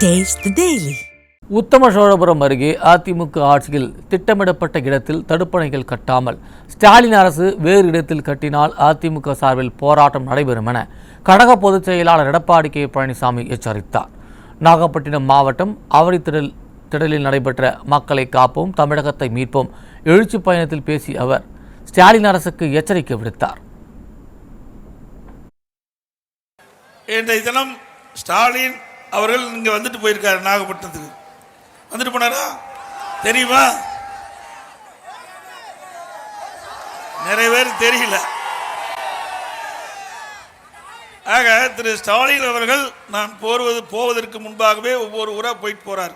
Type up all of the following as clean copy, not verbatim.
Taste the Daily. உத்தம சோழபுரம் அருகே அதிமுக ஆட்சியில் திட்டமிடப்பட்ட இடத்தில் தடுப்பணைகள் கட்டாமல் ஸ்டாலின் அரசு வேறு இடத்தில் கட்டினால் அதிமுக சார்பில் போராட்டம் நடைபெறும் என கழக பொதுச் செயலாளர் எடப்பாடி கே பழனிசாமி எச்சரித்தார். நாகப்பட்டினம் மாவட்டம் அவரித்திடலில் நடைபெற்ற மக்களை காப்போம் தமிழகத்தை மீட்போம் எழுச்சி பயணத்தில் பேசிய அவர் ஸ்டாலின் அரசுக்கு எச்சரிக்கை விடுத்தார். இன்றைய தினம் ஸ்டாலின் அவர்கள் இங்க வந்துட்டு போயிருக்காரு. நாகப்பட்டினத்துக்கு வந்துட்டு போனாரா தெரியுமா? நிறைய பேர் தெரியல. ஆக திரு ஸ்டாலின் அவர்கள் நான் போவதற்கு முன்பாகவே ஒவ்வொரு ஊரா போயிட்டு போறாரு.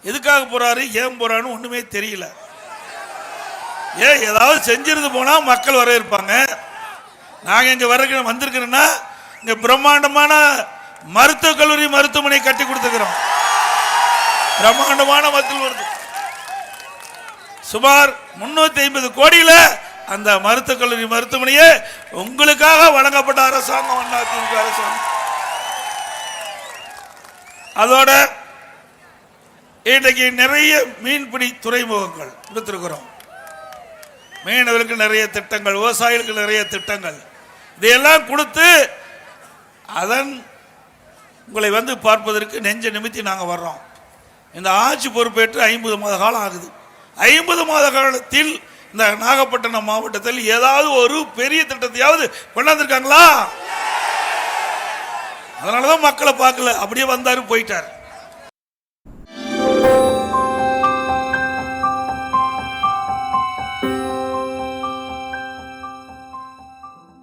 எதுக்காக போறாரு, ஏன் போறான்னு ஒண்ணுமே தெரியல. ஏதாவது செஞ்சிருந்து போனா மக்கள் வர இருப்பாங்க. நாங்க இங்க வந்திருக்கிறோன்னா இங்க பிரம்மாண்டமான மருத்துவக் கல்லூரி மருத்துவமனை கட்டி கொடுத்துக்கிறோம். பிரம்மாண்டமான சுமார் 350 கோடியில அந்த மருத்துவக் கல்லூரி மருத்துவமனையே உங்களுக்காக வழங்கப்பட்ட அரசாங்கம் அதிமுக அரசாங்கம். அதோட இன்றைக்கு நிறைய மீன்பிடி துறைமுகங்கள் கொடுத்திருக்கிறோம். மீனவர்களுக்கு நிறைய திட்டங்கள், விவசாயிகளுக்கு நிறைய திட்டங்கள், இதையெல்லாம் கொடுத்து அதன் உங்களை வந்து பார்ப்பதற்கு நெஞ்ச நிமித்தி நாங்கள் வர்றோம். இந்த ஆட்சி பொறுப்பேற்று 50 மாத காலம் ஆகுது. 50 மாத காலத்தில் இந்த நாகப்பட்டினம் மாவட்டத்தில் ஏதாவது ஒரு பெரிய திட்டத்தையாவது கொண்டாந்துருக்காங்களா? அதனாலதான் மக்களை பார்க்கல, அப்படியே வந்தாரு போயிட்டார்.